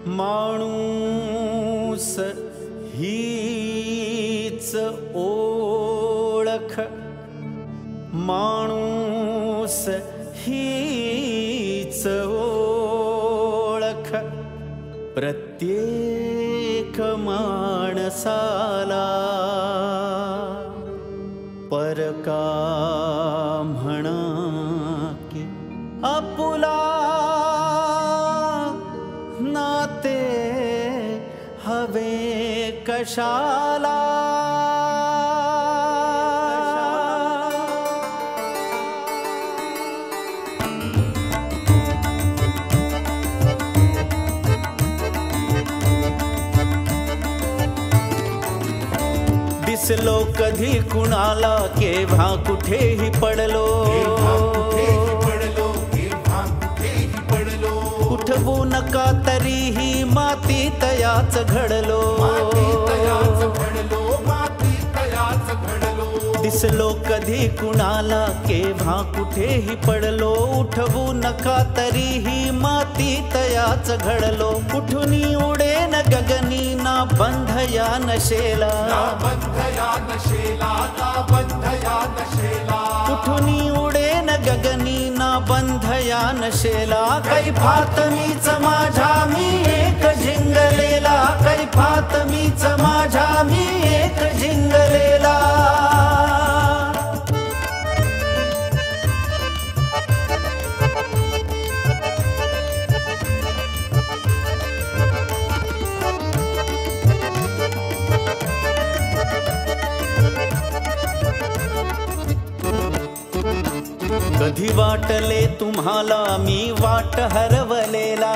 माणूस हीच ओळख, माणूस हीच ओळख, प्रत्येक माणसाला परका म्हणा की आपुला नाते हवे कशाला। दिसलो कधी कुणाला केव्हा कुठेही पडलो, उठवू नका तरीही मातीत याच घडलो। दिसलो कधी कुणाला केव्हा कुठेही पडलो, उठवू नका तरीही मातीत याच घडलो। उठुनी उडेन गगनी ना बंध या नशेला, उठुनी उडेन गगनी ना बंध या नशेला। कैफात मीच माझ्या मी एक झिंगलेला, कैफात मीच माझ्या मी एक झिंगलेला। कधी वाटले तुम्हाला मी वाट हरवलेला,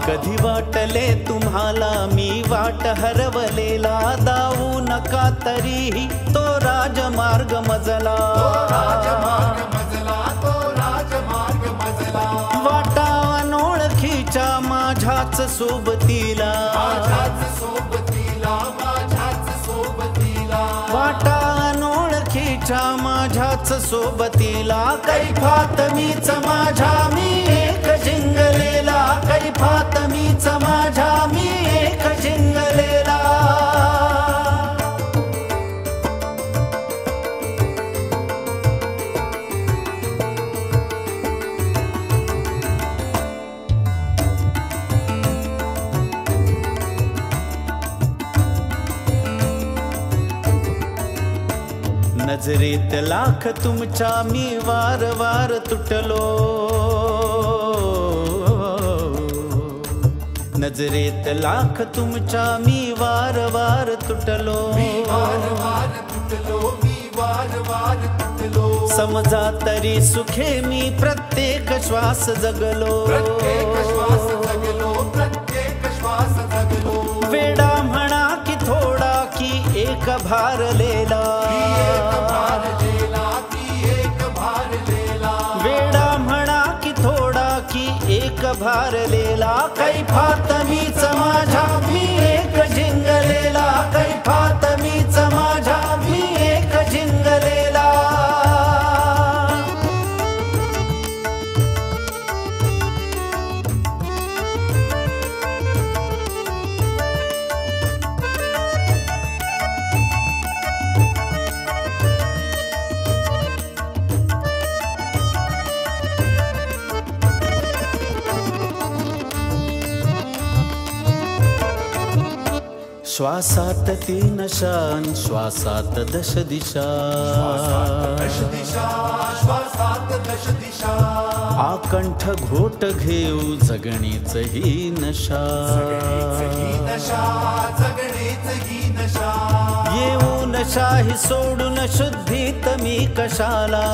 कधी वाटले तुम्हाला मी वाट हरवलेला। दावू नका तरीही तो राजमार्ग मजला, वाटा अनोळखीच्या माझ्याच सोबतीला, वाटा अनोळखीच्या माझ्याच सोबतीला। कैफात मीच माझ्या मी एक झिंगलेला, कैफात मीच माझ्या मी एक झिंगलेला। नजरेत लाख तुमच्या मी वार वार तुटलो, नजरेत लाख तुमच्या मी वार वार तुटलो। समजा तरी सुखे मी प्रत्येक श्वास जगलो, वेडा म्हणा की थोडा की एक भारलेला, वेडा म्हणा की थोडा की एक भारलेला। कैफात मीच माझ्या मी एक झिंगलेला, कैफात मीच माझ्या मी एक झिंगलेला। श्वासात तीन शान, श्वासात दश दिशा, आकंठ घोट घेऊ जगणीच ही नशा, येऊ नशा ही सोडून शुद्धीत मी कशाला,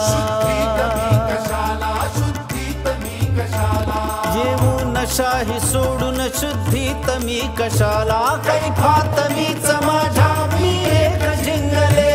येऊ नशा ही सोडून शुद्धीत मी कशाला। कैफात मीच माझ्या मी एक झिंगले